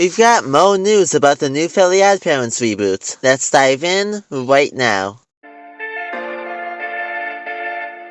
We've got more news about the new Fairly OddParents reboot. Let's dive in right now.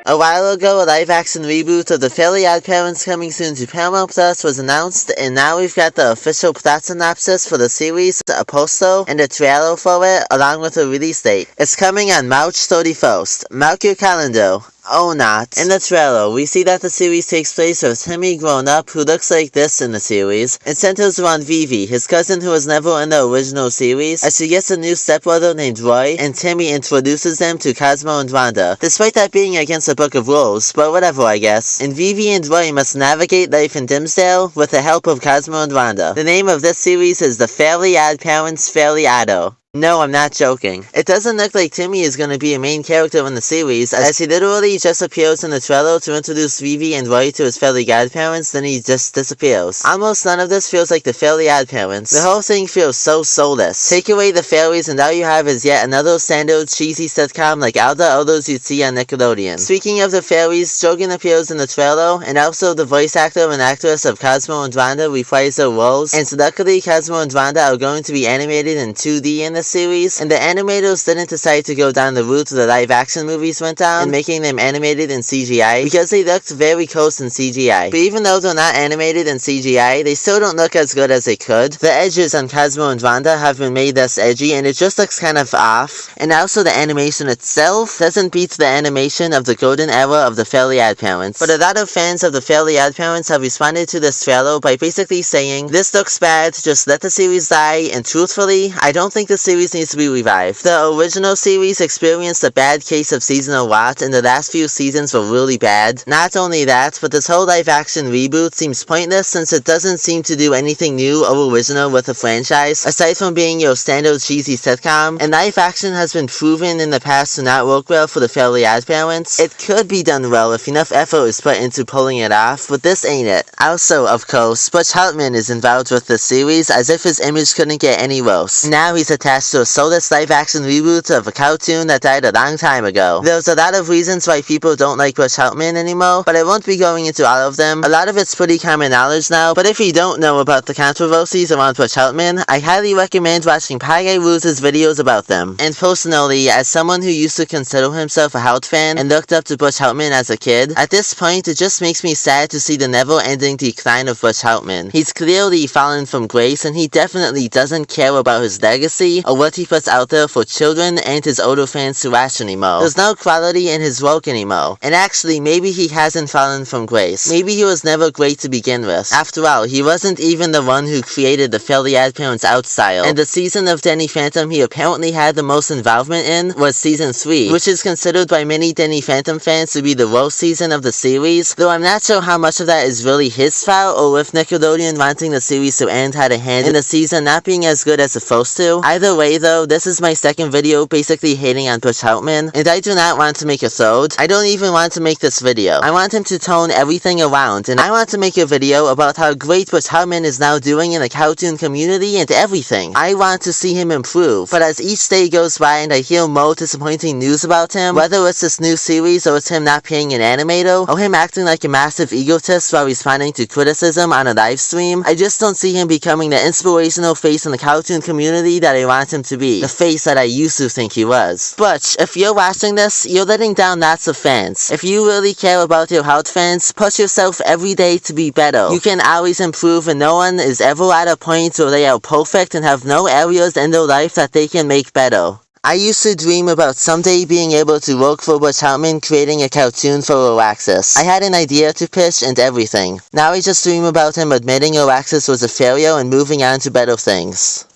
A while ago, a live-action reboot of the Fairly OddParents coming soon to Paramount Plus was announced, and now we've got the official plot synopsis for the series, a poster, and a trailer for it, along with a release date. It's coming on March 31st. Mark your calendar. Oh, not. In the trailer, we see that the series takes place with Timmy grown up, who looks like this in the series, and centers around Vivi, his cousin who was never in the original series, as she gets a new stepbrother named Roy, and Timmy introduces them to Cosmo and Wanda, despite that being against the Book of Rules, but whatever I guess. And Vivi and Roy must navigate life in Dimsdale with the help of Cosmo and Wanda. The name of this series is the Fairly OddParents Fairly Oddo. No, I'm not joking. It doesn't look like Timmy is going to be a main character in the series, as he literally just appears in the trailer to introduce Vivi and Roy to his Fairly Godparents, then he just disappears. Almost none of this feels like the Fairly OddParents. The whole thing feels so soulless. Take away the fairies and all you have is yet another standard cheesy sitcom like all the others you'd see on Nickelodeon. Speaking of the fairies, Jogan appears in the trailer, and also the voice actor and actress of Cosmo and Wanda reprise their roles, and luckily Cosmo and Wanda are going to be animated in 2D in the series, and the animators didn't decide to go down the route the live action movies went down and making them animated in CGI because they looked very close in CGI. But even though they're not animated in CGI, they still don't look as good as they could. The edges on Cosmo and Wanda have been made less edgy and it just looks kind of off. And also the animation itself doesn't beat the animation of the golden era of the Fairly OddParents. But a lot of fans of the Fairly OddParents have responded to this trailer by basically saying, "This looks bad, just let the series die," and truthfully, I don't think the series needs to be revived. The original series experienced a bad case of seasonal rot, and the last few seasons were really bad. Not only that, but this whole live-action reboot seems pointless since it doesn't seem to do anything new or original with the franchise, aside from being your standard cheesy sitcom, and live-action has been proven in the past to not work well for the Fairly OddParents. It could be done well if enough effort is put into pulling it off, but this ain't it. Also, of course, Butch Hartman is involved with this series, as if his image couldn't get any worse. Now he's attached to a soulless live-action reboot of a cartoon that died a long time ago. There's a lot of reasons why people don't like Butch Hartman anymore, but I won't be going into all of them. A lot of it's pretty common knowledge now, but if you don't know about the controversies around Butch Hartman, I highly recommend watching Pie Rules' videos about them. And personally, as someone who used to consider himself a Hart fan and looked up to Butch Hartman as a kid, at this point it just makes me sad to see the never-ending decline of Butch Hartman. He's clearly fallen from grace, and he definitely doesn't care about his legacy or what he puts out there for children and his older fans to watch anymore. There's no quality in his work anymore. And actually, maybe he hasn't fallen from grace. Maybe he was never great to begin with. After all, he wasn't even the one who created the Fairly OddParents out style. And the season of Danny Phantom he apparently had the most involvement in was season 3, which is considered by many Danny Phantom fans to be the worst season of the series, though I'm not sure how much of that is really his fault or if Nickelodeon wanting the series to end had a hand in the season not being as good as the first two. Either way though, this is my second video basically hating on Butch Hartman, and I do not want to make a third. I don't even want to make this video. I want him to tone everything around, and I want to make a video about how great Butch Hartman is now doing in the cartoon community and everything. I want to see him improve, but as each day goes by and I hear more disappointing news about him, whether it's this new series or it's him not paying an animator, or him acting like a massive egotist while responding to criticism on a live stream, I just don't see him becoming the inspirational face in the cartoon community that I want him to be. The face that I used to think he was. Butch, if you're watching this, you're letting down lots of fans. If you really care about your Hart fans, push yourself every day to be better. You can always improve, and no one is ever at a point where they are perfect and have no areas in their life that they can make better. I used to dream about someday being able to work for Butch Hartman creating a cartoon for Araxis. I had an idea to pitch and everything. Now I just dream about him admitting Araxis was a failure and moving on to better things.